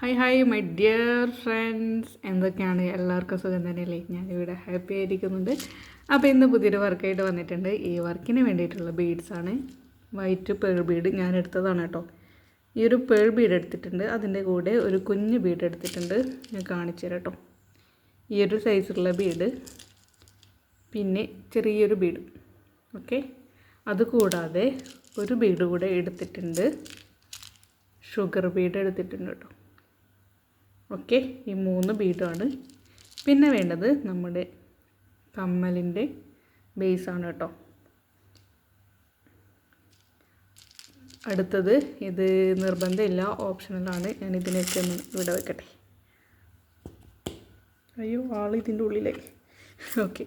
Hi hi my dear friends, എന്തൊക്കെയാണ് എല്ലാവർക്കും സുഖം തന്നെയല്ലേ? ഞാനിവിടെ ഹാപ്പി ആയിരിക്കുന്നുണ്ട്. അപ്പോൾ ഇന്ന് പുതിയൊരു വർക്കായിട്ട് വന്നിട്ടുണ്ട്. ഈ വർക്കിന് വേണ്ടിയിട്ടുള്ള ബീഡ്സാണ്. വൈറ്റ് പേൾ ബീഡ് ഞാൻ എടുത്തതാണ് കേട്ടോ. ഈ ഒരു പേൾ ബീഡ് എടുത്തിട്ടുണ്ട്, അതിൻ്റെ കൂടെ ഒരു കുഞ്ഞു ബീഡ് എടുത്തിട്ടുണ്ട്. ഞാൻ കാണിച്ചു തരാം കേട്ടോ. ഈ ഒരു സൈസുള്ള ബീഡ്, പിന്നെ ചെറിയൊരു ബീഡ്. ഓക്കെ, അതുകൂടാതെ ഒരു ബീഡ് കൂടെ എടുത്തിട്ടുണ്ട്, ഷുഗർ ബീഡ് എടുത്തിട്ടുണ്ട് കേട്ടോ. ഓക്കെ, ഈ 3 ബീഡാണ്. പിന്നെ വേണ്ടത് നമ്മുടെ കമ്മലിൻ്റെ ബേസാണ് കേട്ടോ. അടുത്തത് ഇത് നിർബന്ധമില്ല, ഓപ്ഷണലാണ്. ഞാൻ ഇതിനൊക്കെ ഒന്ന് ഇവിടെ വെക്കട്ടെ. അയ്യോ, ഇതിൻ്റെ ഉള്ളിലേക്ക്. ഓക്കെ,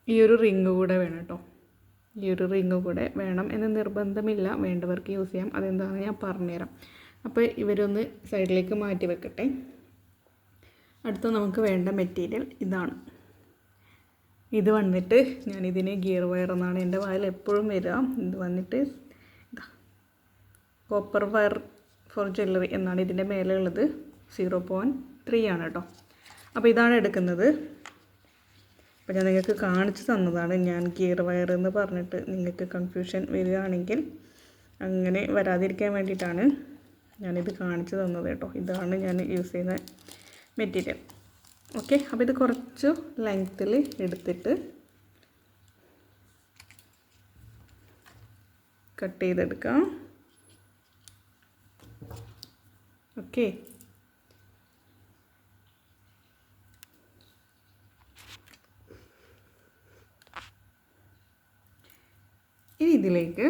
ഈ ഒരു റിങ് കൂടെ വേണം കേട്ടോ. ഈ ഒരു റിങ് കൂടെ വേണം എന്ന് നിർബന്ധമില്ല, വേണ്ടവർക്ക് യൂസ് ചെയ്യാം. അതെന്താണെന്ന് ഞാൻ പറഞ്ഞുതരാം. അപ്പോൾ ഇവരൊന്ന് സൈഡിലേക്ക് മാറ്റി വെക്കട്ടെ. അടുത്ത നമുക്ക് വേണ്ട മെറ്റീരിയൽ ഇതാണ്. ഇത് വന്നിട്ട് ഞാനിതിന് ഗിയർ വയർ എന്നാണ് എൻ്റെ വായിൽ എപ്പോഴും വരിക. ഇത് വന്നിട്ട് കോപ്പർ വയർ ഫോർ ജ്വല്ലറി എന്നാണ് ഇതിൻ്റെ മേലെ ഉള്ളത്. 0.3 ആണ് കേട്ടോ. അപ്പോൾ ഇതാണ് എടുക്കുന്നത്. അപ്പോൾ ഞാൻ നിങ്ങൾക്ക് കാണിച്ചു തന്നതാണ്. ഞാൻ ഗിയർ വയർ എന്ന് പറഞ്ഞിട്ട് നിങ്ങൾക്ക് കൺഫ്യൂഷൻ വരികയാണെങ്കിൽ അങ്ങനെ വരാതിരിക്കാൻ വേണ്ടിയിട്ടാണ് ഞാനിത് കാണിച്ചു തന്നത് കേട്ടോ. ഇതാണ് ഞാൻ യൂസ് ചെയ്യുന്ന മെറ്റീരിയൽ. ഓക്കെ, അപ്പോൾ ഇത് കുറച്ച് ലെങ്ത്തിൽ എടുത്തിട്ട് കട്ട് ചെയ്തെടുക്കാം. ഓക്കെ, ഇനി ഇതിലേക്ക്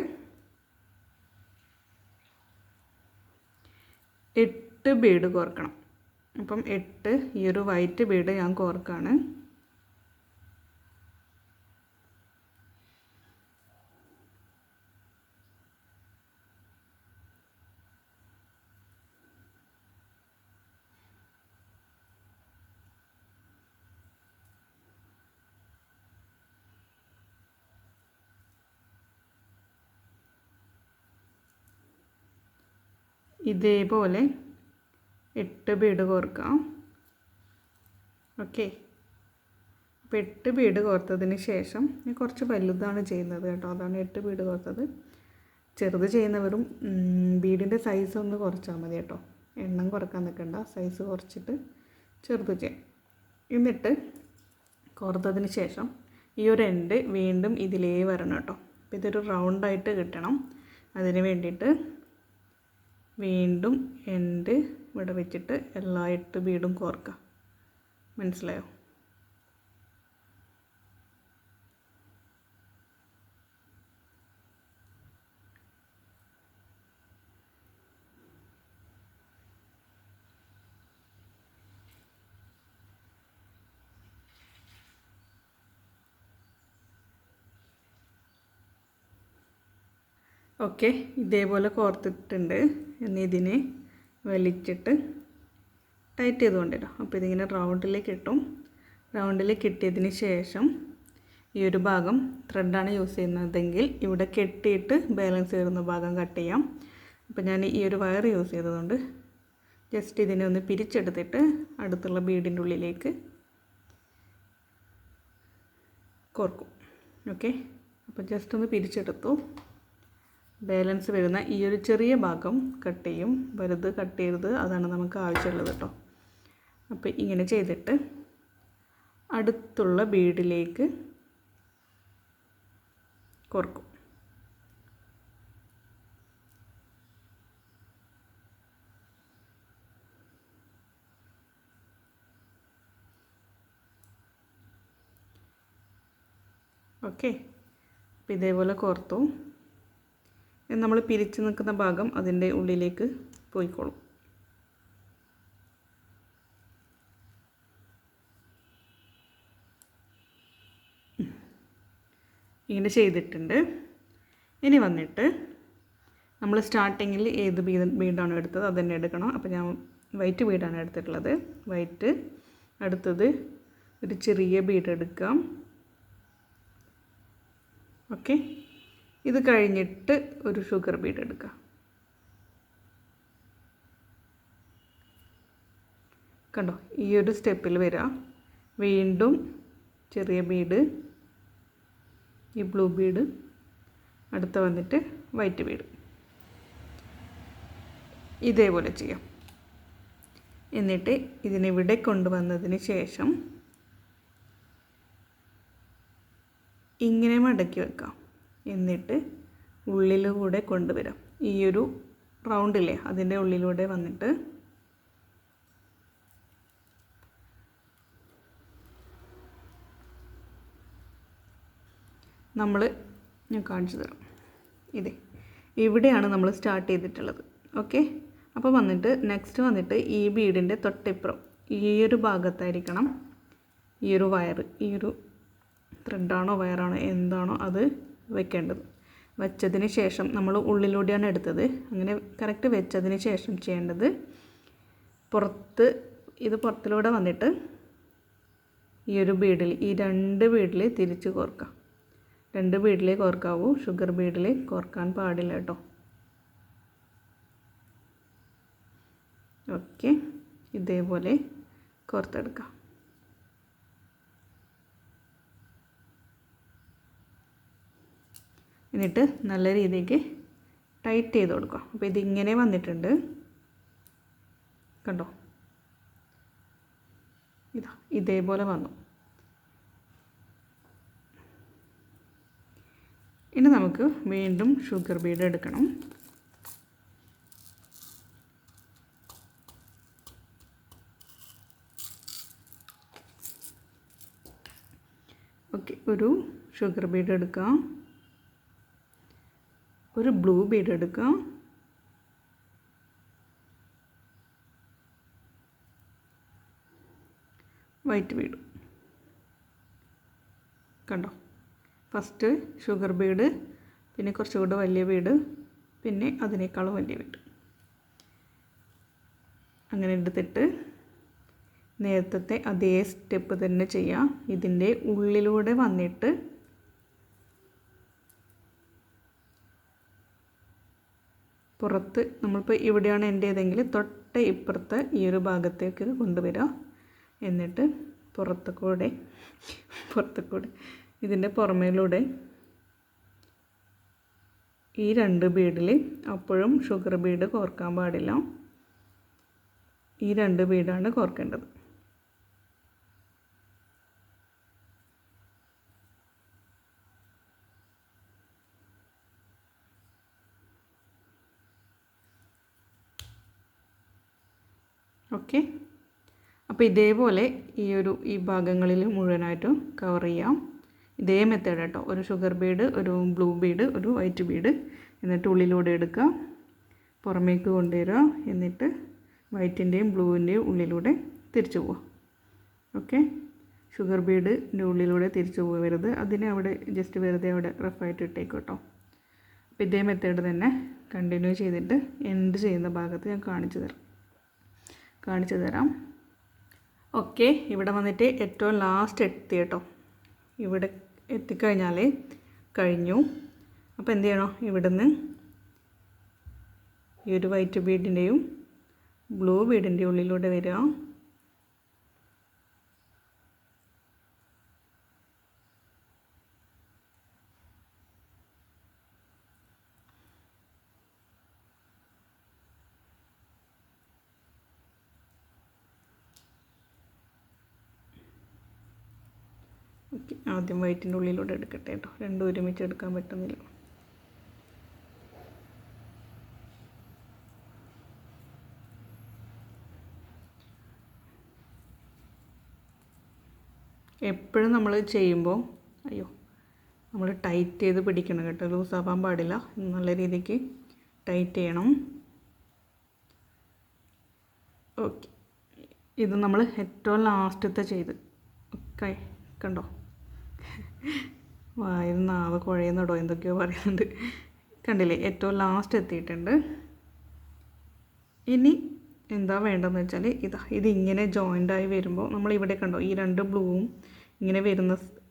8 ബീഡ് കോർക്കണം. അപ്പം 8 ഈ ഒരു വൈറ്റ് ബീഡ് ഞാൻ കോർക്കാണ്. ഇതേപോലെ 8 ബീഡ് കോർക്കാം. ഓക്കെ, അപ്പോൾ 8 ബീഡ് കോർത്തതിന് ശേഷം ഞാൻ കുറച്ച് വലുതാണ് ചെയ്യുന്നത് കേട്ടോ. അതാണ് 8 ബീഡ് കോർത്തത്. ചെറുത് ചെയ്യുന്നവരും ബീഡിൻ്റെ സൈസ് ഒന്ന് കുറച്ചാൽ മതി കേട്ടോ. എണ്ണം കുറക്കാൻ നിൽക്കണ്ട, സൈസ് കുറച്ചിട്ട് ചെറുത് ചെയ്യാം. എന്നിട്ട് കോർത്തതിന് ശേഷം ഈ ഒരു എൻഡ് വീണ്ടും ഇതിലേ വരണം കേട്ടോ. അപ്പോൾ ഇതൊരു റൗണ്ടായിട്ട് കിട്ടണം. അതിന് വേണ്ടിയിട്ട് വീണ്ടും എൻഡ് ഇവിടെ വെച്ചിട്ട് എല്ലാ 8 ബീഡും കോർക്കുക. മനസ്സിലായോ? ഓക്കെ, ഇതേപോലെ കോർത്തിട്ടുണ്ട്. ഇനി ഇതിനെ വലിച്ചിട്ട് ടൈറ്റ് ചെയ്തുകൊണ്ടിടാം. അപ്പോൾ ഇതിങ്ങനെ റൗണ്ടിലേക്ക് കിട്ടും. റൗണ്ടിലേക്ക് കിട്ടിയതിന് ശേഷം ഈ ഒരു ഭാഗം ത്രെഡാണ് യൂസ് ചെയ്യുന്നതെങ്കിൽ ഇവിടെ കെട്ടിയിട്ട് ബാലൻസ് ചെയ്യുന്ന ഭാഗം കട്ട് ചെയ്യാം. അപ്പോൾ ഞാൻ ഈ ഒരു വയർ യൂസ് ചെയ്തതുകൊണ്ട് ജസ്റ്റ് ഇതിനെ ഒന്ന് പിരിച്ചെടുത്തിട്ട് അടുത്തുള്ള ബീഡിൻ്റെ ഉള്ളിലേക്ക് കോർക്കും. ഓക്കെ, അപ്പോൾ ജസ്റ്റ് ഒന്ന് പിരിച്ചെടുത്തു. ബാലൻസ് വരുന്ന ഈ ഒരു ചെറിയ ഭാഗം കട്ട് ചെയ്യും. വലുത് കട്ട് ചെയ്യരുത്, അതാണ് നമുക്ക് ആവശ്യമുള്ളത് കേട്ടോ. അപ്പോൾ ഇങ്ങനെ ചെയ്തിട്ട് അടുത്തുള്ള ബീഡിലേക്ക് കോർക്കും. ഓക്കെ, അപ്പോൾ ഇതേപോലെ കോർത്തു. നമ്മൾ പിരിച്ച് നിൽക്കുന്ന ഭാഗം അതിൻ്റെ ഉള്ളിലേക്ക് പോയിക്കോളും. ഇങ്ങനെ ചെയ്തിട്ടുണ്ട്. ഇനി വന്നിട്ട് നമ്മൾ സ്റ്റാർട്ടിങ്ങിൽ ഏത് ബീഡാണോ എടുത്തത് അത് തന്നെ എടുക്കണം. അപ്പോൾ ഞാൻ വൈറ്റ് ബീഡാണ് എടുത്തിട്ടുള്ളത്. വൈറ്റ്, അടുത്തത് ഒരു ചെറിയ ബീഡ് എടുക്കാം. ഓക്കെ, ഇത് കഴിഞ്ഞിട്ട് ഒരു ഷുഗർ ബീഡ് എടുക്കുക. കണ്ടോ ഈ ഒരു സ്റ്റെപ്പിൽ വരിക. വീണ്ടും ചെറിയ ബീഡ്, ഈ ബ്ലൂ ബീഡ്, അടുത്ത വന്നിട്ട് വൈറ്റ് ബീഡ്. ഇതേപോലെ ചെയ്യാം. എന്നിട്ട് ഇതിനിവിടെ കൊണ്ടുവന്നതിന് ശേഷം ഇങ്ങനെ മടക്കി വെക്കാം. എന്നിട്ട് ഉള്ളിലൂടെ കൊണ്ടുവരാം. ഈ ഒരു റൗണ്ടില്ലേ അതിൻ്റെ ഉള്ളിലൂടെ വന്നിട്ട് ഞാൻ കാണിച്ചു തരാം. ഇവിടെയാണ് നമ്മൾ സ്റ്റാർട്ട് ചെയ്തിട്ടുള്ളത്. ഓക്കെ, അപ്പോൾ വന്നിട്ട് നെക്സ്റ്റ് വന്നിട്ട് ഈ ബീഡിൻ്റെ തൊട്ടിപ്പുറം ഈ ഒരു ഭാഗത്തായിരിക്കണം ഈ ഒരു വയർ, ഈ ഒരു ത്രെഡാണോ വയറാണോ എന്താണോ അത് വെക്കേണ്ടത്. വെച്ചതിന് ശേഷം നമ്മൾ ഉള്ളിലൂടെയാണ് എടുത്തത്. അങ്ങനെ കറക്റ്റ് വെച്ചതിന് ശേഷം ചെയ്യേണ്ടത് പുറത്തിലൂടെ വന്നിട്ട് ഈ ഒരു ബീഡിൽ, ഈ 2 ബീഡിൽ തിരിച്ച് കോർക്കാം. 2 ബീഡിലേ കോർക്കാവൂ, ഷുഗർ ബീഡിൽ കോർക്കാൻ പാടില്ല കേട്ടോ. ഓക്കെ, ഇതേപോലെ കോർത്തെടുക്കാം. എന്നിട്ട് നല്ല രീതിക്ക് ടൈറ്റ് ചെയ്ത് കൊടുക്കുക. അപ്പോൾ ഇതിങ്ങനെ വന്നിട്ടുണ്ട് കണ്ടോ, ഇതേപോലെ വന്നു. ഇനി നമുക്ക് വീണ്ടും ഷുഗർ ബീഡ് എടുക്കണം. ഓക്കെ, ഒരു ഷുഗർ ബീഡ് എടുക്കാം, ഒരു ബ്ലൂ ബീഡ് എടുക്കാം, വൈറ്റ് ബീഡ്. കണ്ടോ, ഫസ്റ്റ് ഷുഗർ ബീഡ്, പിന്നെ കുറച്ചുകൂടെ വലിയ ബീഡ്, പിന്നെ അതിനേക്കാളും വലിയ ബീഡ്. അങ്ങനെ എടുത്തിട്ട് നേരത്തെ അതേ സ്റ്റെപ്പ് തന്നെ ചെയ്യാം. ഇതിൻ്റെ ഉള്ളിലൂടെ വന്നിട്ട് പുറത്ത്, നമ്മളിപ്പോൾ ഇവിടെയാണ് എൻ്റേതെങ്കിൽ തൊട്ട് ഇപ്പുറത്തെ ഈ ഒരു ഭാഗത്തേക്ക് കൊണ്ടുവരിക. എന്നിട്ട് പുറത്തുകൂടെ ഇതിൻ്റെ പുറമേലൂടെ ഈ 2 ബീഡിൽ അപ്പോഴും ഷുഗർ ബീഡ് കോർക്കാൻ പാടില്ല. ഈ 2 ബീഡാണ് കോർക്കേണ്ടത്. ഓക്കെ, അപ്പോൾ ഇതേപോലെ ഈ ഭാഗങ്ങളിൽ മുഴുവനായിട്ടും കവർ ചെയ്യാം. ഇതേ മെത്തേഡ് കേട്ടോ. ഒരു ഷുഗർ ബീഡ്, ഒരു ബ്ലൂ ബീഡ്, ഒരു വൈറ്റ് ബീഡ്, എന്നിട്ട് ഉള്ളിലൂടെ എടുക്കുക, പുറമേക്ക് കൊണ്ടുവരിക, എന്നിട്ട് വൈറ്റിൻ്റെയും ബ്ലൂവിൻ്റെയും ഉള്ളിലൂടെ തിരിച്ചു പോവുക. ഓക്കെ, ഷുഗർ ബീഡിൻ്റെ ഉള്ളിലൂടെ തിരിച്ചു പോകരുത്, അതിനെ അവിടെ ജസ്റ്റ് വെറുതെ അവിടെ റഫായിട്ട് ഇട്ടേക്കും കേട്ടോ. അപ്പോൾ ഇതേ മെത്തേഡ് തന്നെ കണ്ടിന്യൂ ചെയ്തിട്ട് എൻഡ് ചെയ്യുന്ന ഭാഗത്ത് ഞാൻ കാണിച്ചു തരാം. ഓക്കെ, ഇവിടെ വന്നിട്ട് ഏറ്റവും ലാസ്റ്റ് എത്തി കേട്ടോ. ഇവിടെ എത്തിക്കഴിഞ്ഞാൽ കഴിഞ്ഞു. അപ്പോൾ എന്ത് ചെയ്യണം, ഇവിടുന്ന് ഈ ഒരു വൈറ്റ് ബീഡിൻ്റെയും ബ്ലൂ ബീഡിൻ്റെയും ഉള്ളിലൂടെ വരിക. ഓക്കെ, ആദ്യം വൈറ്റിൻ്റെ ഉള്ളിലൂടെ എടുക്കട്ടെ കേട്ടോ, രണ്ടും ഒരുമിച്ച് എടുക്കാൻ പറ്റുന്നില്ല. എപ്പോഴും നമ്മൾ ചെയ്യുമ്പോൾ നമ്മൾ ടൈറ്റ് ചെയ്ത് പിടിക്കണം കേട്ടോ, ലൂസാവാൻ പാടില്ല. നല്ല രീതിക്ക് ടൈറ്റ് ചെയ്യണം. ഓക്കെ, ഇത് നമ്മൾ ഏറ്റവും ലാസ്റ്റത്തെ ചെയ്ത്. ഓക്കെ, കണ്ടോ, വായിൽ നാവ് കുഴയുന്നുണ്ടോ എന്തൊക്കെയോ പറയുന്നുണ്ട്. കണ്ടില്ലേ, ഏറ്റവും ലാസ്റ്റ് എത്തിയിട്ടുണ്ട്. ഇനി എന്താ വേണ്ടതെന്ന് വെച്ചാൽ ഇതിങ്ങനെ ജോയിൻ്റായി വരുമ്പോൾ നമ്മളിവിടെ കണ്ടോ, ഈ 2 ബ്ലൂവും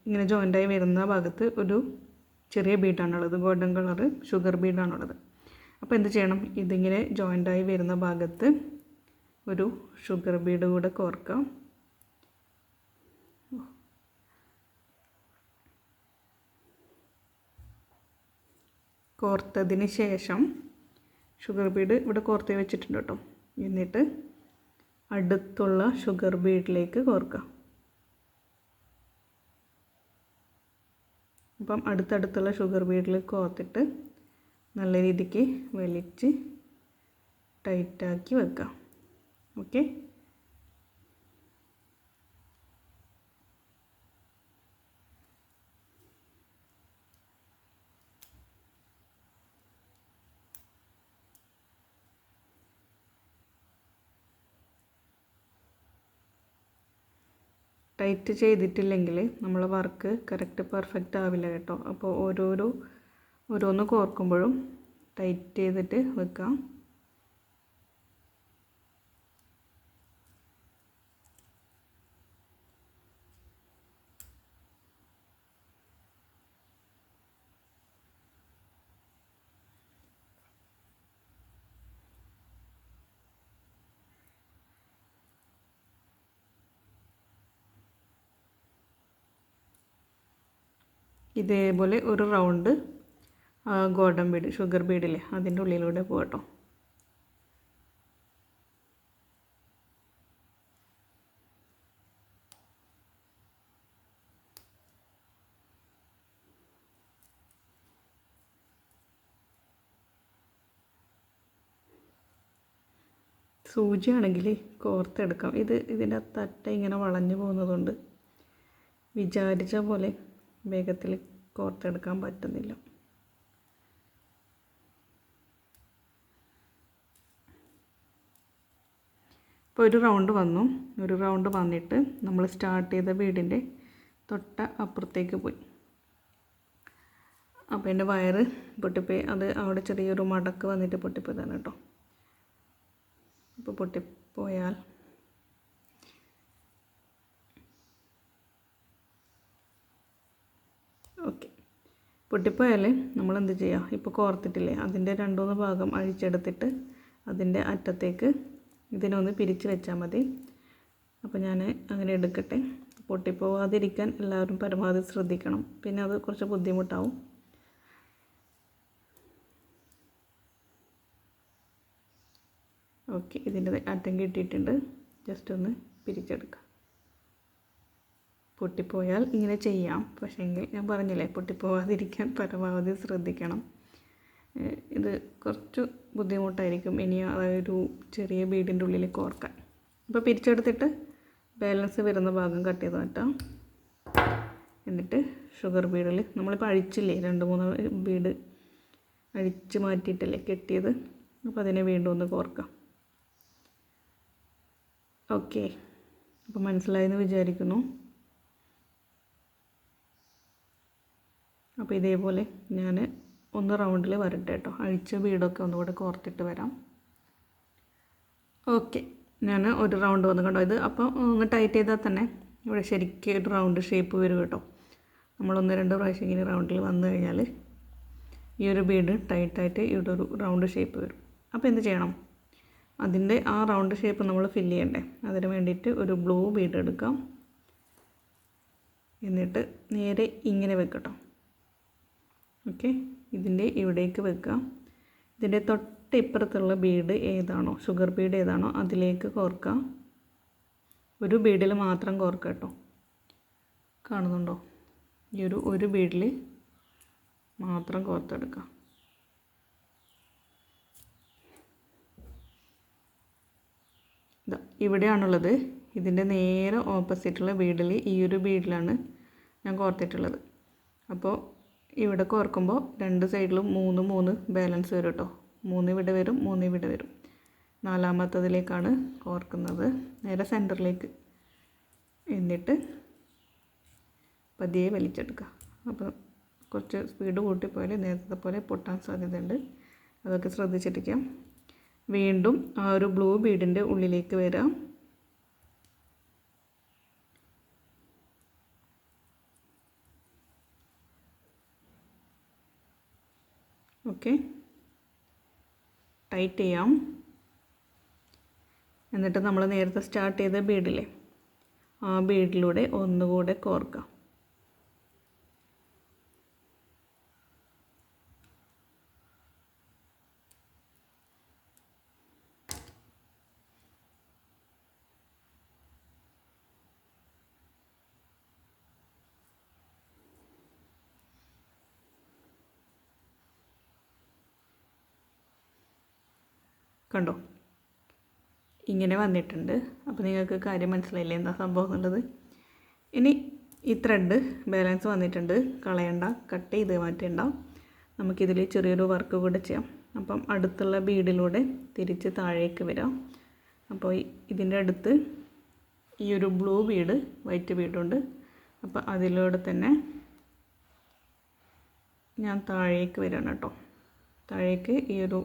ഇങ്ങനെ ജോയിൻ്റായി വരുന്ന ഭാഗത്ത് ഒരു ചെറിയ ബീഡാണുള്ളത്, ഗോൾഡൻ കളറ് ഷുഗർ ബീഡാണുള്ളത്. അപ്പോൾ എന്ത് ചെയ്യണം, ഇതിങ്ങനെ ജോയിൻ്റായി വരുന്ന ഭാഗത്ത് ഒരു ഷുഗർ ബീഡ് കൂടെ കോർക്കാം. കോർത്തതിന് ശേഷം ഷുഗർ ബീഡ് ഇവിടെ കോർത്ത് വെച്ചിട്ടുണ്ട് കേട്ടോ. എന്നിട്ട് അടുത്തുള്ള ഷുഗർ ബീഡിലേക്ക് കോർക്കാം. അപ്പം അടുത്തടുത്തുള്ള ഷുഗർ ബീഡിൽ കോർത്തിട്ട് നല്ല രീതിക്ക് വലിച്ച് ടൈറ്റാക്കി വെക്കാം. ഓക്കെ, ടൈറ്റ് ചെയ്തിട്ടില്ലെങ്കിൽ നമ്മളെ വർക്ക് കറക്റ്റ് പെർഫെക്റ്റ് ആവില്ല കേട്ടോ. അപ്പോൾ ഓരോന്ന് കോർക്കുമ്പോഴും ടൈറ്റ് ചെയ്തിട്ട് വെക്കാം. ഇതേപോലെ ഒരു റൗണ്ട് ഗോൾഡൻ ബീഡ് ഷുഗർ ബീഡില്ലേ അതിൻ്റെ ഉള്ളിലൂടെ പോകട്ടോ. സൂചിയാണെങ്കിൽ കോർത്തെടുക്കാം. ഇതിൻ്റെ തട്ട ഇങ്ങനെ വളഞ്ഞു പോകുന്നതുകൊണ്ട് വിചാരിച്ച പോലെ വേഗത്തിൽ കോർത്തെടുക്കാൻ പറ്റുന്നില്ല. ഇപ്പോൾ ഒരു റൗണ്ട് വന്നു. ഒരു റൗണ്ട് വന്നിട്ട് നമ്മൾ സ്റ്റാർട്ട് ചെയ്ത ബീഡിൻ്റെ തൊട്ട അപ്പുറത്തേക്ക് പോയി. അപ്പോൾ എൻ്റെ വയറ് പൊട്ടിപ്പോയി. അത് അവിടെ ചെറിയൊരു മടക്ക് വന്നിട്ട് പൊട്ടിപ്പോയതാണ് കേട്ടോ. അപ്പോൾ പൊട്ടിപ്പോയാൽ ഓക്കെ, പൊട്ടിപ്പോയാൽ നമ്മൾ എന്ത് ചെയ്യുക, ഇപ്പോൾ കോർത്തിട്ടില്ലേ അതിൻ്റെ 2-3 ഭാഗം അഴിച്ചെടുത്തിട്ട് അതിൻ്റെ അറ്റത്തേക്ക് ഇതിനൊന്ന് പിരിച്ച് വെച്ചാൽ മതി. അപ്പോൾ ഞാൻ അങ്ങനെ എടുക്കട്ടെ. പൊട്ടിപ്പോവാതിരിക്കാൻ എല്ലാവരും പരമാവധി ശ്രദ്ധിക്കണം. പിന്നെ അത് കുറച്ച് ബുദ്ധിമുട്ടാവും. ഓക്കെ, ഇതിൻ്റെ അറ്റം കിട്ടിയിട്ടുണ്ട്. ജസ്റ്റ് ഒന്ന് പിരിച്ചെടുക്കാം. പൊട്ടിപ്പോയാൽ ഇങ്ങനെ ചെയ്യാം. പക്ഷേങ്കിൽ ഞാൻ പറഞ്ഞില്ലേ പൊട്ടിപ്പോവാതിരിക്കാൻ പരമാവധി ശ്രദ്ധിക്കണം. ഇത് കുറച്ച് ബുദ്ധിമുട്ടായിരിക്കും ഇനി അതൊരു ചെറിയ ബീഡിൻ്റെ ഉള്ളിൽ കോർക്കാൻ. അപ്പോൾ പിരിച്ചെടുത്തിട്ട് ബാലൻസ് വരുന്ന ഭാഗം കട്ട് ചെയ്ത് മാറ്റാം. എന്നിട്ട് ഷുഗർ ബീഡിൽ നമ്മളിപ്പോൾ അഴിച്ചില്ലേ 2-3 ബീഡ് അഴിച്ച് മാറ്റിയിട്ടല്ലേ കെട്ടിയത്. അപ്പോൾ അതിനെ വീണ്ടും ഒന്ന് കോർക്കാം. ഓക്കെ, അപ്പോൾ മനസ്സിലായെന്ന് വിചാരിക്കുന്നു. അപ്പോൾ ഇതേപോലെ ഞാൻ ഒന്ന് റൗണ്ടിൽ വരട്ടെ കേട്ടോ. അഴിച്ച ബീഡൊക്കെ ഒന്നുകൂടെ കോർത്തിട്ട് വരാം. ഓക്കെ, ഞാൻ ഒരു റൗണ്ട് വന്ന് കണ്ടോ. ഇത് അപ്പോൾ ഒന്ന് ടൈറ്റ് ചെയ്താൽ തന്നെ ഇവിടെ ശരിക്കും ഒരു റൗണ്ട് ഷേപ്പ് വരും കേട്ടോ. നമ്മൾ 1-2 പ്രാവശ്യം ഇങ്ങനെ റൗണ്ടിൽ വന്നു കഴിഞ്ഞാൽ ഈ ഒരു ബീഡ് ടൈറ്റായിട്ട് ഇവിടെ ഒരു റൗണ്ട് ഷേപ്പ് വരും. അപ്പോൾ എന്ത് ചെയ്യണം, അതിൻ്റെ ആ റൗണ്ട് ഷേപ്പ് നമ്മൾ ഫില്ല് ചെയ്യണ്ടേ. അതിന് വേണ്ടിയിട്ട് ഒരു ബ്ലൂ ബീഡ് എടുക്കാം. എന്നിട്ട് നേരെ ഇങ്ങനെ വെക്കട്ടോ. ഓക്കെ, ഇതിൻ്റെ ഇവിടേക്ക് വെക്കാം. ഇതിൻ്റെ തൊട്ടിപ്പുറത്തുള്ള ബീഡ് ഏതാണോ, ഷുഗർ ബീഡ് ഏതാണോ അതിലേക്ക് കോർക്കാം. ഒരു ബീഡിൽ മാത്രം കോർക്കാം കേട്ടോ. കാണുന്നുണ്ടോ? ഈ ഒരു ബീഡിൽ മാത്രം കോർത്തെടുക്കാം. ഇതാ ഇവിടെയാണുള്ളത്. ഇതിൻ്റെ നേരെ ഓപ്പോസിറ്റുള്ള ബീഡിൽ ഈ ഒരു ബീഡിലാണ് ഞാൻ കോർത്തിട്ടുള്ളത്. അപ്പോൾ ഇവിടെ കോർക്കുമ്പോൾ 2 സൈഡിലും 3 ബാലൻസ് വരും കേട്ടോ. 3 ഇവിടെ വരും, 3 ഇവിടെ വരും. 4-മത്തതിലേക്കാണ് കോർക്കുന്നത്, നേരെ സെൻറ്ററിലേക്ക്. എന്നിട്ട് പതിയെ വലിച്ചെടുക്കുക. അപ്പോൾ കുറച്ച് സ്പീഡ് കൂട്ടിപ്പോയാൽ നേരത്തെ പോലെ പൊട്ടാൻ സാധ്യതയുണ്ട്. അതൊക്കെ ശ്രദ്ധിച്ചിരിക്കാം. വീണ്ടും ആ ഒരു ബ്ലൂ ബീഡിൻ്റെ ഉള്ളിലേക്ക് വരാം. ഓക്കെ, ടൈറ്റ് ചെയ്യാം. എന്നിട്ട് നമ്മൾ നേരത്തെ സ്റ്റാർട്ട് ചെയ്ത ബീഡില്ലേ, ആ ബീഡിലൂടെ ഒന്നുകൂടെ കോർക്കാം. കണ്ടോ, ഇങ്ങനെ വന്നിട്ടുണ്ട്. അപ്പോൾ നിങ്ങൾക്ക് കാര്യം മനസ്സിലായില്ലേ എന്താ സംഭവം എന്നുള്ളത്. ഇനി ഈ ത്രെഡ് ബാലൻസ് വന്നിട്ടുണ്ട്, കളയണ്ട, കട്ട് ചെയ്ത് മാറ്റേണ്ട. നമുക്കിതിൽ ചെറിയൊരു വർക്ക് കൂടെ ചെയ്യാം. അപ്പം അടുത്തുള്ള ബീഡിലൂടെ തിരിച്ച് താഴേക്ക് വരാം. അപ്പോൾ ഇതിൻ്റെ അടുത്ത് ഈ ഒരു ബ്ലൂ ബീഡ്, വൈറ്റ് ബീഡുണ്ട്. അപ്പോൾ അതിലൂടെ തന്നെ ഞാൻ താഴേക്ക് വരികയാണ് കേട്ടോ. താഴേക്ക് ഈ ഒരു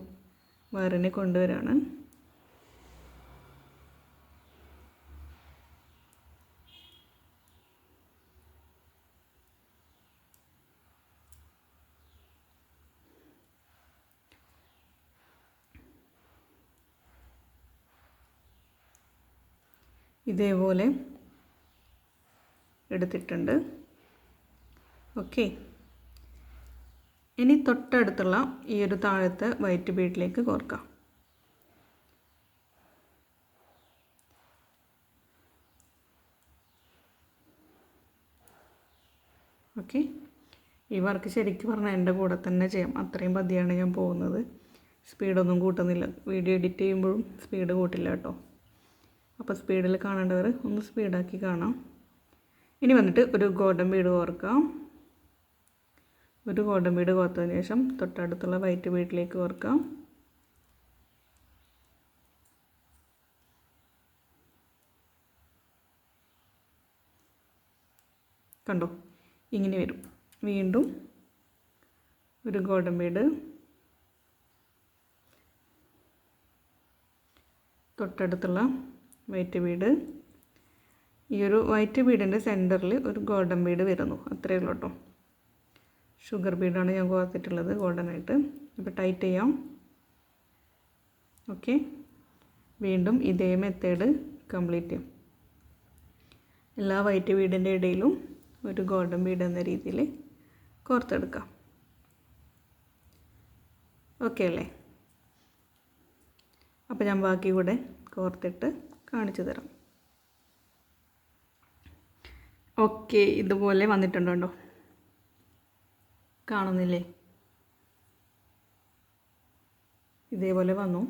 വയറിനെ കൊണ്ടുവരികയാണ്. ഇതേപോലെ എടുത്തിട്ടുണ്ട്. ഓക്കെ, ഇനി തൊട്ടടുത്തുള്ള ഈ ഒരു താഴത്തെ വൈറ്റ് ബീഡിലേക്ക് കോർക്കാം. ഓക്കെ, ഈ വർക്ക് ശരിക്കും പറഞ്ഞാൽ എൻ്റെ കൂടെ തന്നെ ചെയ്യാം. അത്രയും പതിയാണ് ഞാൻ പോകുന്നത്. സ്പീഡൊന്നും കൂട്ടുന്നില്ല. വീഡിയോ എഡിറ്റ് ചെയ്യുമ്പോഴും സ്പീഡ് കൂട്ടില്ല കേട്ടോ. അപ്പോൾ സ്പീഡിൽ കാണേണ്ടവർ ഒന്ന് സ്പീഡാക്കി കാണാം. ഇനി വന്നിട്ട് ഒരു ഗോൾഡൻ ബീഡ് കോർക്കാം. ഒരു ഗോൾഡൻ ബീഡ് കോർത്തതിന് ശേഷം തൊട്ടടുത്തുള്ള വൈറ്റ് ബീഡിലേക്ക് കോർക്കാം. കണ്ടോ, ഇങ്ങനെ വരും. വീണ്ടും ഒരു ഗോൾഡൻ ബീഡ്, തൊട്ടടുത്തുള്ള വൈറ്റ് ബീഡ്. ഈ ഒരു വൈറ്റ് ബീഡിൻ്റെ സെൻറ്ററിൽ ഒരു ഗോൾഡൻ ബീഡ് വരുന്നു, അത്രയേ ഉള്ളൂ കേട്ടോ. ഷുഗർ ബീഡാണ് ഞാൻ കോർത്തിട്ടുള്ളത് ഗോൾഡനായിട്ട്. അപ്പോൾ ടൈറ്റ് ചെയ്യാം. ഓക്കെ, വീണ്ടും ഇതേ മെത്തേഡ് കംപ്ലീറ്റ് ചെയ്യാം. എല്ലാ വൈറ്റ് ബീഡിൻ്റെ ഇടയിലും ഒരു ഗോൾഡൻ ബീഡ് എന്ന രീതിയിൽ കോർത്തെടുക്കാം. ഓക്കെ അല്ലേ? അപ്പോൾ ഞാൻ ബാക്കി കൂടെ കോർത്തിട്ട് കാണിച്ചു തരാം. ഓക്കെ, ഇതുപോലെ വന്നിട്ടുണ്ടോ? കാണുന്നില്ലേ? ഇതേപോലെ വന്നു.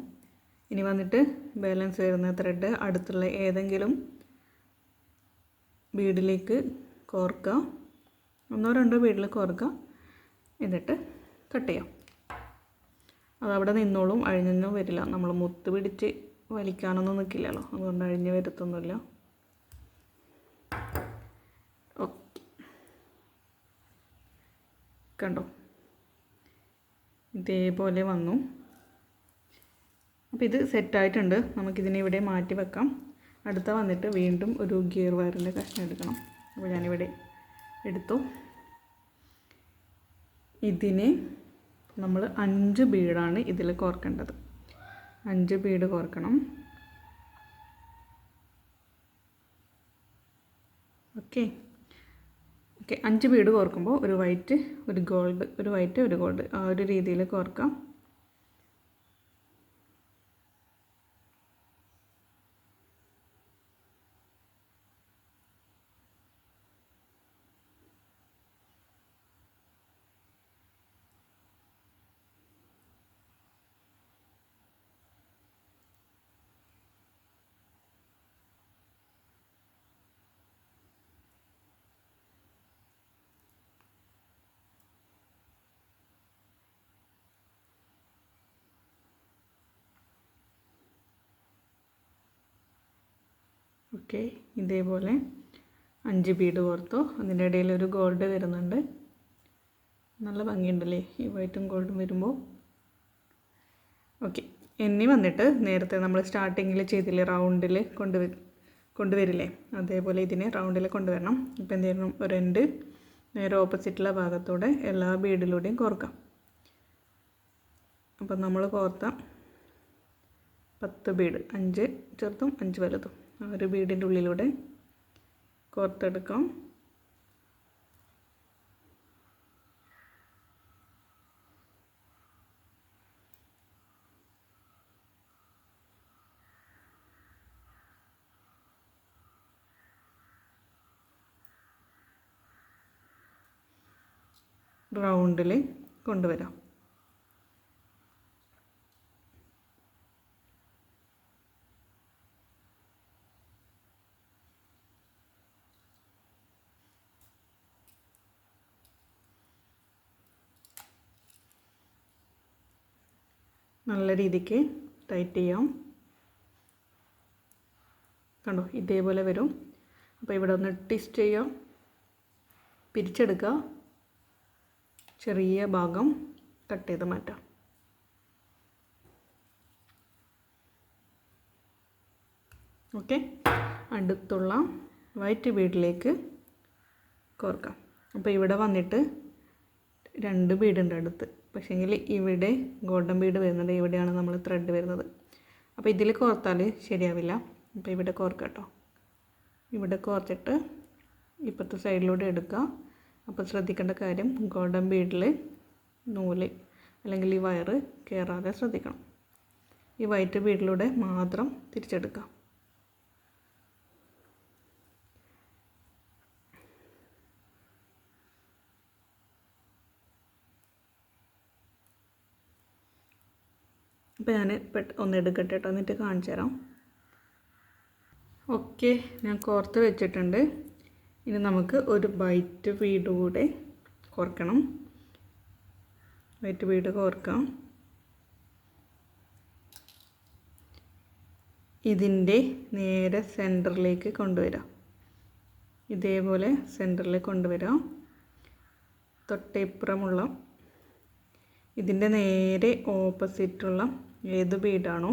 ഇനി വന്നിട്ട് ബാലൻസ് വരുന്ന ത്രെഡ് അടുത്തുള്ള ഏതെങ്കിലും ബീഡിലേക്ക് കോർക്കുക. 1-2 ബീഡിൽ കോർക്കുക. എന്നിട്ട് കട്ട് ചെയ്യാം. അതവിടെ നിന്നോളും, അഴിഞ്ഞൊന്നും വരില്ല. നമ്മൾ മുത്ത് പിടിച്ച് വലിക്കാനൊന്നും നിൽക്കില്ലല്ലോ, അതുകൊണ്ട് അഴിഞ്ഞ് വരത്തൊന്നുമില്ല. ഓക്കെ, കണ്ടോ, ഇതേപോലെ വന്നു. അപ്പോൾ ഇത് സെറ്റായിട്ടുണ്ട്. നമുക്കിതിനെ ഇവിടെ മാറ്റി വെക്കാം. അടുത്ത വന്നിട്ട് വീണ്ടും ഒരു ഗിയർ വയറിൻ്റെ കഷ്ണം എടുക്കണം. അപ്പോൾ ഞാനിവിടെ എടുത്തു. ഇതിന് നമ്മൾ 5 ബീഡാണ് ഇതിൽ കോർക്കേണ്ടത്. 5 ബീഡ് കോർക്കണം. ഓക്കെ, 5 ബീഡ് കോർക്കുമ്പോൾ ഒരു വൈറ്റ്, ഒരു ഗോൾഡ്, ഒരു വൈറ്റ്, ഒരു ഗോൾഡ്, ആ ഒരു രീതിയിൽ കോർക്കാം. ഓക്കെ, ഇതേപോലെ 5 ബീഡ് കോർത്തു. അതിൻ്റെ ഇടയിൽ ഒരു ഗോൾഡ് വരുന്നുണ്ട്. നല്ല ഭംഗിയുണ്ടല്ലേ ഈ വൈറ്റും ഗോൾഡും വരുമ്പോൾ. ഓക്കെ, ഇനി വന്നിട്ട് നേരത്തെ നമ്മൾ സ്റ്റാർട്ടിങ്ങിൽ ചെയ്തില്ലേ, റൗണ്ടിൽ കൊണ്ടുവരില്ലേ, അതേപോലെ ഇതിനെ റൗണ്ടിൽ കൊണ്ടുവരണം. ഇപ്പോൾ എന്ത് ചെയ്യണം, ഒരു എൻഡ് നേരെ ഓപ്പോസിറ്റുള്ള ഭാഗത്തൂടെ എല്ലാ ബീഡിലൂടെയും കോർക്കാം. അപ്പം നമ്മൾ കോർത്ത 10 ബീഡ്, 5 ചെറുതും 5 വലുതും. ആ ഒരു ബീഡിൻ്റെ ഉള്ളിലൂടെ കോർത്തെടുക്കാം. റൗണ്ടിൽ കൊണ്ടുവരാം. നല്ല രീതിക്ക് ടൈറ്റ് ചെയ്യാം. കണ്ടോ, ഇതേപോലെ വരും. അപ്പോൾ ഇവിടെ ഒന്ന് ട്വിസ്റ്റ് ചെയ്യാം, പിരിച്ചെടുക്കുക, ചെറിയ ഭാഗം കട്ട് ചെയ്ത് മാറ്റാം. ഓക്കെ, അടുത്തുള്ള വൈറ്റ് ബീഡിലേക്ക് കോർക്കാം. അപ്പോൾ ഇവിടെ വന്നിട്ട് 2 ബീഡുണ്ട് അടുത്ത്, പക്ഷേങ്കിൽ ഇവിടെ ഗോൾഡൻ ബീഡ് വരുന്നുണ്ട്, ഇവിടെയാണ് നമ്മൾ ത്രെഡ് വരുന്നത്. അപ്പോൾ ഇതിൽ കോർത്താൽ ശരിയാവില്ല. അപ്പോൾ ഇവിടെ കോർക്കാം കേട്ടോ. ഇവിടെ കോർത്തിട്ട് ഇപ്പോഴത്തെ സൈഡിലൂടെ എടുക്കുക. അപ്പോൾ ശ്രദ്ധിക്കേണ്ട കാര്യം, ഗോൾഡൻ ബീഡിൽ നൂല് അല്ലെങ്കിൽ ഈ വയറ് കയറാതെ ശ്രദ്ധിക്കണം. ഈ വൈറ്റ് ബീഡിലൂടെ മാത്രം തിരിച്ചെടുക്കാം. അപ്പോൾ ഞാൻ ഒന്ന് എടുക്കട്ടെ കേട്ടോ, എന്നിട്ട് കാണിച്ചു തരാം. ഓക്കെ, ഞാൻ കോർത്ത് വെച്ചിട്ടുണ്ട്. ഇനി നമുക്ക് ഒരു വൈറ്റ് ബീഡ് കൂടെ കോർക്കണം. White Bede കോർക്കാം. ഇതിൻ്റെ നേരെ സെൻറ്ററിലേക്ക് കൊണ്ടുവരാം. ഇതേപോലെ സെൻറ്ററിലേക്ക് കൊണ്ടുവരാം. തൊട്ടിപ്പുറമുള്ള ഇതിൻ്റെ നേരെ ഓപ്പോസിറ്റുള്ള ഏത് ബീഡാണോ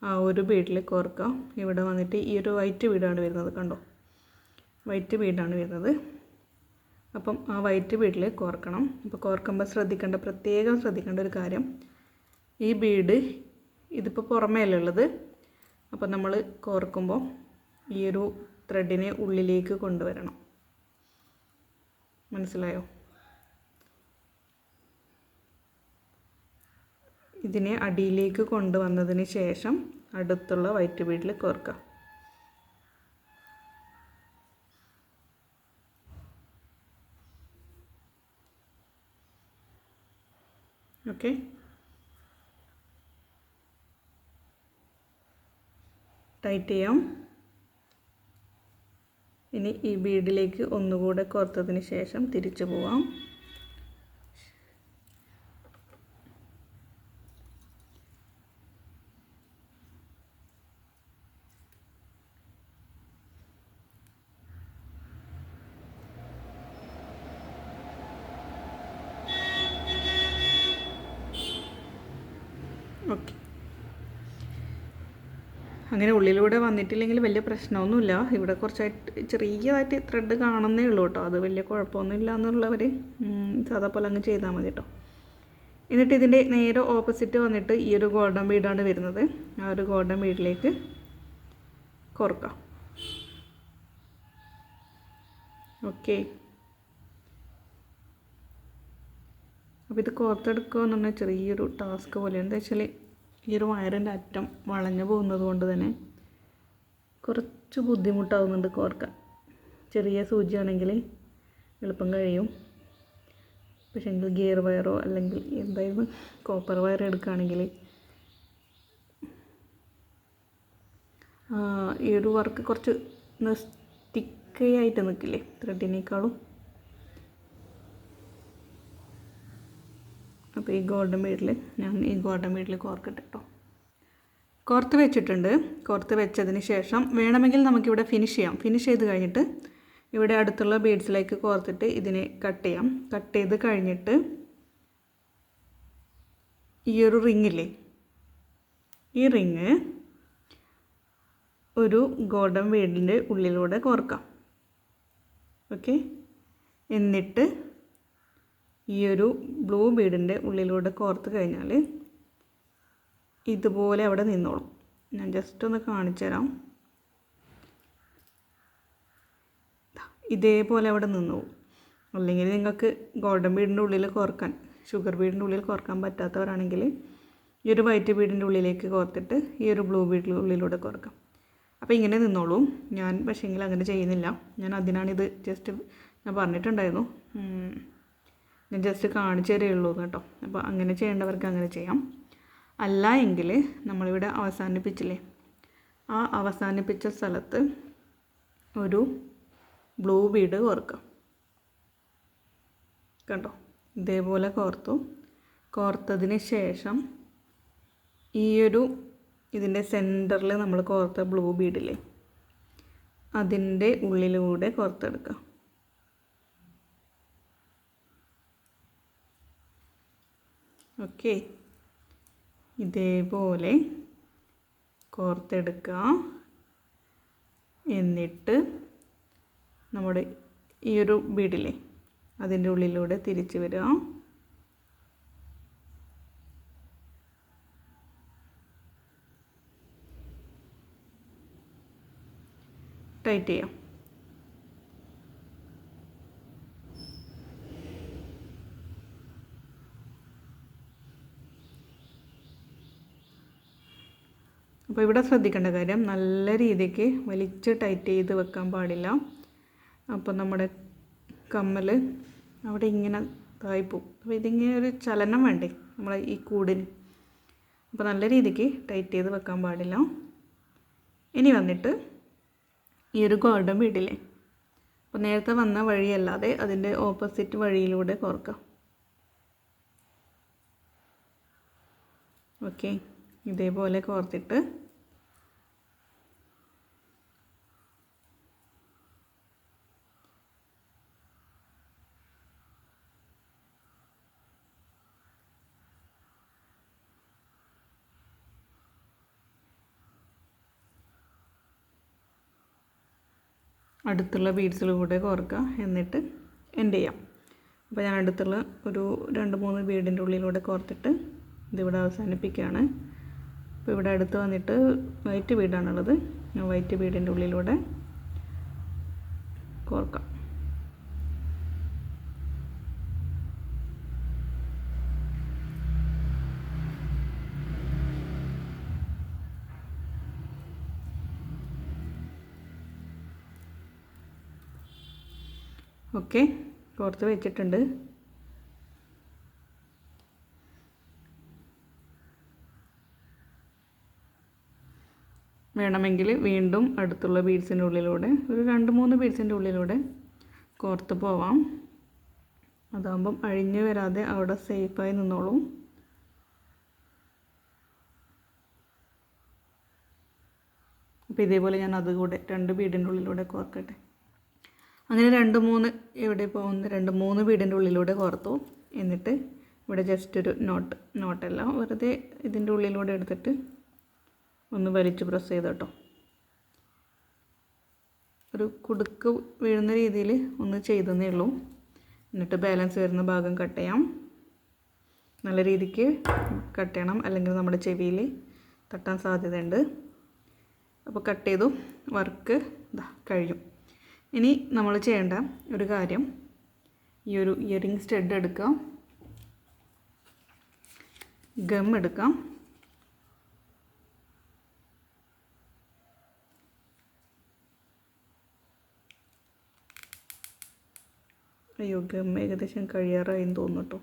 ആ ഒരു ബീഡിൽ കോർക്കാം. ഇവിടെ വന്നിട്ട് ഈ ഒരു വൈറ്റ് ബീഡാണ് വരുന്നത്, കണ്ടോ, വൈറ്റ് ബീഡാണ് വരുന്നത്. അപ്പം ആ വൈറ്റ് ബീഡിൽ കോർക്കണം. അപ്പോൾ കോർക്കുമ്പോൾ പ്രത്യേകം ശ്രദ്ധിക്കേണ്ട ഒരു കാര്യം, ഈ ബീഡ് ഇതിപ്പോൾ പുറമേയല്ലേ ഉള്ളത്. അപ്പോൾ നമ്മൾ കോർക്കുമ്പോൾ ഈ ഒരു ത്രെഡിനെ ഉള്ളിലേക്ക് കൊണ്ടുവരണം. മനസ്സിലായോ? ഇതിനെ അടിയിലേക്ക് കൊണ്ടുവന്നതിന് ശേഷം അടുത്തുള്ള വൈറ്റ് ബീഡിൽ കോർക്കാം. ഓക്കെ, ടൈറ്റ് ചെയ്യാം. ഇനി ഈ ബീഡിലേക്ക് ഒന്നുകൂടെ കോർത്തതിന് ശേഷം തിരിച്ചു പോവാം. ഓക്കെ, അങ്ങനെ ഉള്ളിലൂടെ വന്നിട്ടില്ലെങ്കിൽ വലിയ പ്രശ്നമൊന്നുമില്ല. ഇവിടെ കുറച്ചായിട്ട് ചെറിയതായിട്ട് ത്രെഡ് കാണുന്നേ ഉള്ളൂ കേട്ടോ. അത് വലിയ കുഴപ്പമൊന്നുമില്ല എന്നുള്ളവർ സാധാ പോലെ അങ്ങ് ചെയ്താൽ മതി കേട്ടോ. എന്നിട്ട് ഇതിൻ്റെ നേരെ ഓപ്പോസിറ്റ് വന്നിട്ട് ഈ ഒരു ഗോൾഡൻ ബീഡാണ് വരുന്നത്. ആ ഒരു ഗോൾഡൻ ബീഡിലേക്ക് കോർക്കാം. ഓക്കെ, അപ്പോൾ ഇത് കോർത്തെടുക്കുക എന്ന് പറഞ്ഞാൽ ചെറിയൊരു ടാസ്ക് പോലെ. എന്താ വെച്ചാൽ ഈ ഒരു വയറിൻ്റെ അറ്റം വളഞ്ഞു പോകുന്നത് കൊണ്ട് തന്നെ കുറച്ച് ബുദ്ധിമുട്ടാവുന്നുണ്ട് കോർക്കാൻ. ചെറിയ സൂചിയാണെങ്കിൽ എളുപ്പം കഴിയും. പക്ഷേ എങ്കിൽ ഗിയർ വയറോ അല്ലെങ്കിൽ എന്തായിരുന്നു കോപ്പർ വയർ എടുക്കുകയാണെങ്കിൽ ഈ ഒരു വർക്ക് കുറച്ച് സ്റ്റിക്കി ആയിട്ട് നിൽക്കില്ലേ ത്രെഡിനേക്കാളും. അപ്പോൾ ഈ ഗോൾഡൻ ബീഡിൽ ഞാൻ ഈ ഗോൾഡൻ ബീഡിൽ കോർക്കട്ടെ കേട്ടോ. കോർത്ത് വെച്ചിട്ടുണ്ട്. കോർത്ത് വെച്ചതിന് ശേഷം വേണമെങ്കിൽ നമുക്കിവിടെ ഫിനിഷ് ചെയ്യാം. ഫിനിഷ് ചെയ്ത് കഴിഞ്ഞിട്ട് ഇവിടെ അടുത്തുള്ള ബീഡ്സിലേക്ക് കോർത്തിട്ട് ഇതിനെ കട്ട് ചെയ്യാം. കട്ട് ചെയ്ത് കഴിഞ്ഞിട്ട് ഈ ഒരു റിങ്ങില്ലേ, ഈ റിങ് ഒരു ഗോൾഡൻ ബീഡിൻ്റെ ഉള്ളിലൂടെ കോർക്കാം. ഓക്കെ, എന്നിട്ട് ഈ ഒരു ബ്ലൂ ബീഡിൻ്റെ ഉള്ളിലൂടെ കോർത്ത് കഴിഞ്ഞാൽ ഇതുപോലെ അവിടെ നിന്നോളും. ഞാൻ ജസ്റ്റ് ഒന്ന് കാണിച്ചു തരാം. ഇതേപോലെ അവിടെ നിന്നു പോകും. അല്ലെങ്കിൽ നിങ്ങൾക്ക് ഗോൾഡൻ ബീഡിൻ്റെ ഉള്ളിൽ കോർക്കാൻ, ഷുഗർ ബീഡിൻ്റെ ഉള്ളിൽ കോർക്കാൻ പറ്റാത്തവരാണെങ്കിൽ ഈ ഒരു വൈറ്റ് ബീഡിൻ്റെ ഉള്ളിലേക്ക് കോർത്തിട്ട് ഈ ഒരു ബ്ലൂ ബീഡിൻ്റെ ഉള്ളിലൂടെ കോർക്കാം. അപ്പോൾ ഇങ്ങനെ നിന്നോളൂ. ഞാൻ പക്ഷേങ്കിൽ അങ്ങനെ ചെയ്യുന്നില്ല. ഞാൻ അതിനാണിത് ജസ്റ്റ് ഞാൻ പറഞ്ഞിട്ടുണ്ടായിരുന്നു, ഞാൻ ജസ്റ്റ് കാണിച്ചു തരുള്ളൂ കേട്ടോ. അപ്പോൾ അങ്ങനെ ചെയ്യേണ്ടവർക്ക് അങ്ങനെ ചെയ്യാം. അല്ല എങ്കിൽ നമ്മളിവിടെ അവസാനിപ്പിച്ചില്ലേ, ആ അവസാനിപ്പിച്ച സ്ഥലത്ത് ഒരു ബ്ലൂ ബീഡ് കോർക്കാം. കണ്ടോ, ഇതേപോലെ കോർത്തതിന് ശേഷം ഈ ഒരു ഇതിൻ്റെ സെൻറ്ററിൽ നമ്മൾ കോർത്ത ബ്ലൂ ബീഡില്ലേ അതിൻ്റെ ഉള്ളിലൂടെ കോർത്തെടുക്കുക. ഓക്കെ, ഇതേപോലെ കോർത്തെടുക്കുക. എന്നിട്ട് നമ്മുടെ ഈ ഒരു ബീഡില്ലേ അതിൻ്റെ ഉള്ളിലൂടെ തിരിച്ച് വരിക. ടൈറ്റ് ചെയ്യാം. അപ്പോൾ ഇവിടെ ശ്രദ്ധിക്കേണ്ട കാര്യം, നല്ല രീതിക്ക് വലിച്ച് ടൈറ്റ് ചെയ്ത് വെക്കാൻ പാടില്ല. അപ്പോൾ നമ്മുടെ കമ്മൽ അവിടെ ഇങ്ങനെ തായിപ്പോവും. അപ്പോൾ ഇതിങ്ങനെ ഒരു ചലനം വേണ്ടേ നമ്മളെ ഈ കൂടിന്. അപ്പോൾ നല്ല രീതിക്ക് ടൈറ്റ് ചെയ്ത് വെക്കാൻ പാടില്ല. ഇനി വന്നിട്ട് ഈ ഒരു ഗോൾഡൻ ബീഡില്ലേ, അപ്പോൾ നേരത്തെ വന്ന വഴിയല്ലാതെ അതിൻ്റെ ഓപ്പോസിറ്റ് വഴിയിലൂടെ കോർക്കാം. ഓക്കെ, ഇതേപോലെ കോർത്തിട്ട് അടുത്തുള്ള ബീഡ്സിലൂടെ കോർക്കുക. എന്നിട്ട് എൻഡ് ചെയ്യാം. അപ്പോൾ ഞാൻ അടുത്തുള്ള ഒരു 2-3 ബീഡിൻ്റെ ഉള്ളിലൂടെ കോർത്തിട്ട് ഇതിവിടെ അവസാനിപ്പിക്കുകയാണ്. അപ്പോൾ ഇവിടെ അടുത്ത് വന്നിട്ട് വൈറ്റ് ബീഡാണുള്ളത്. വൈറ്റ് ബീഡിൻ്റെ ഉള്ളിലൂടെ കോർക്കാം. ഓക്കെ, കോർത്ത് വെച്ചിട്ടുണ്ട്. വേണമെങ്കിൽ വീണ്ടും അടുത്തുള്ള ബീഡ്സിൻ്റെ ഉള്ളിലൂടെ ഒരു 2-3 ബീഡ്സിൻ്റെ ഉള്ളിലൂടെ കോർത്ത് പോവാം. അതാകുമ്പം അഴിഞ്ഞു വരാതെ അവിടെ സേഫായി നിന്നോളും. അപ്പോൾ ഇതേപോലെ ഞാൻ അതുകൂടെ 2 ബീഡിൻ്റെ ഉള്ളിലൂടെ കോർക്കട്ടെ. അങ്ങനെ 2-3 എവിടെ പോകുന്ന 2-3 ബീഡിൻ്റെ ഉള്ളിലൂടെ കോർത്തു. എന്നിട്ട് ഇവിടെ ജസ്റ്റ് ഒരു നോട്ടല്ല, വെറുതെ ഇതിൻ്റെ ഉള്ളിലൂടെ എടുത്തിട്ട് ഒന്ന് വലിച്ച് പ്രസ് ചെയ്ത് കേട്ടോ. ഒരു കുടുക്ക് വീഴുന്ന രീതിയിൽ ഒന്ന് ചെയ്തതേ ഉള്ളൂ. എന്നിട്ട് ബാലൻസ് വരുന്ന ഭാഗം കട്ട് ചെയ്യാം. നല്ല രീതിക്ക് കട്ട് ചെയ്യണം, അല്ലെങ്കിൽ നമ്മുടെ ചെവിയിൽ തട്ടാൻ സാധ്യതയുണ്ട്. അപ്പോൾ കട്ട് ചെയ്തു. വർക്ക് കഴിയും. ഇനി നമ്മൾ ചെയ്യേണ്ട ഒരു കാര്യം, ഈ ഒരു ഇയറിംഗ് സ്റ്റഡ് എടുക്കാം, ഗം എടുക്കാം, അയ്യോ ഗം ഏകദേശം കഴിയാറായെന്ന് തോന്നുന്നു കേട്ടോ.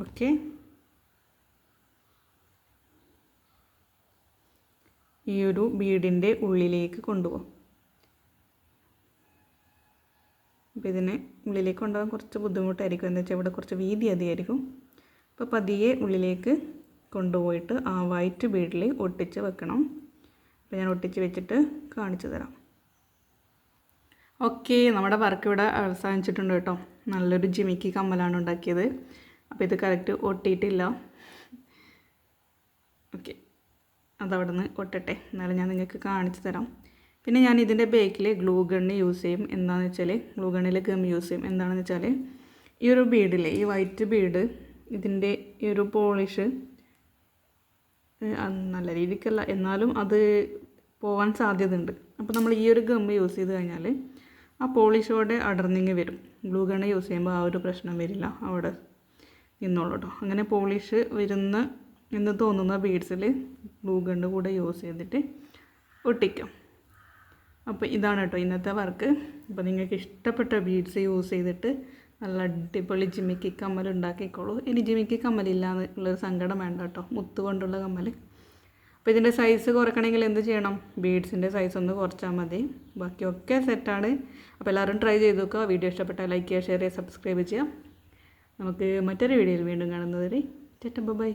ഓക്കെ, ഈ ഒരു ബീഡിൻ്റെ ഉള്ളിലേക്ക് കൊണ്ടുപോകാം. അപ്പോൾ ഇതിനെ ഉള്ളിലേക്ക് കൊണ്ടുപോകാൻ കുറച്ച് ബുദ്ധിമുട്ടായിരിക്കും, എന്താ വെച്ചാൽ ഇവിടെ കുറച്ച് വീതി അധികമായിരിക്കും. അപ്പോൾ പതിയെ ഉള്ളിലേക്ക് കൊണ്ടുപോയിട്ട് ആ വൈറ്റ് ബീഡിൽ ഒട്ടിച്ച് വെക്കണം. അപ്പോൾ ഞാൻ ഒട്ടിച്ച് വെച്ചിട്ട് കാണിച്ചു തരാം. ഓക്കെ, നമ്മുടെ വർക്ക് ഇവിടെ അവസാനിച്ചിട്ടുണ്ട് കേട്ടോ. നല്ലൊരു ജിമിക്കി കമ്മലാണ് ഉണ്ടാക്കിയത്. അപ്പോൾ ഇത് കറക്റ്റ് ഒട്ടിയിട്ടില്ല. ഓക്കെ, അതവിടെ നിന്ന് ഒട്ടട്ടെ, എന്നാലും ഞാൻ നിങ്ങൾക്ക് കാണിച്ചു തരാം. പിന്നെ ഞാൻ ഇതിൻ്റെ ബേക്കിൽ ഗ്ലൂ ഗണ്ണ് യൂസ് ചെയ്യും. എന്താണെന്ന് വെച്ചാൽ ഗ്ലൂ ഗണ്ണിൽ ഗം യൂസ് ചെയ്യും. എന്താണെന്ന് വെച്ചാൽ ഈ ഒരു ബീഡിലെ ഈ വൈറ്റ് ബീഡ് ഇതിൻ്റെ ഈ ഒരു പോളിഷ് നല്ല രീതിക്കല്ല, എന്നാലും അത് പോകാൻ സാധ്യതയുണ്ട്. അപ്പോൾ നമ്മൾ ഈ ഒരു ഗം യൂസ് ചെയ്ത് കഴിഞ്ഞാൽ ആ പോളിഷോടെ അടർന്നിങ്ങ് വരും. ഗ്ലൂ ഗണ്ണ് യൂസ് ചെയ്യുമ്പോൾ ആ ഒരു പ്രശ്നം വരില്ല, അവിടെ നിന്നോളൂ കേട്ടോ. അങ്ങനെ പോളിഷ് വരുന്ന എന്ന് തോന്നുന്ന ബീഡ്സിൽ ഗ്ലൂ ഗണ്ണ് കൂടെ യൂസ് ചെയ്തിട്ട് ഒട്ടിക്കാം. അപ്പോൾ ഇതാണ് കേട്ടോ ഇന്നത്തെ വർക്ക്. അപ്പോൾ നിങ്ങൾക്ക് ഇഷ്ടപ്പെട്ട ബീഡ്സ് യൂസ് ചെയ്തിട്ട് നല്ല അടിപൊളി ജിമിക്കി കമ്മൽ ഉണ്ടാക്കിക്കോളൂ. ഇനി ജിമിക്കി കമ്മലില്ല എന്നുള്ളൊരു സങ്കടം വേണ്ട കേട്ടോ, മുത്ത് കൊണ്ടുള്ള കമ്മൽ. അപ്പോൾ ഇതിൻ്റെ സൈസ് കുറയ്ക്കണമെങ്കിൽ എന്ത് ചെയ്യണം? ബീഡ്സിൻ്റെ സൈസ് ഒന്ന് കുറച്ചാൽ മതി, ബാക്കിയൊക്കെ സെറ്റാണ്. അപ്പോൾ എല്ലാവരും ട്രൈ ചെയ്ത് നോക്കുക. വീഡിയോ ഇഷ്ടപ്പെട്ടാൽ ലൈക്ക് ചെയ്യുക, ഷെയർ ചെയ്യുക, സബ്സ്ക്രൈബ് ചെയ്യുക. നമുക്ക് മറ്റൊരു വീഡിയോയിൽ വീണ്ടും കാണുന്നത് വരെ ടാറ്റാ ബൈ.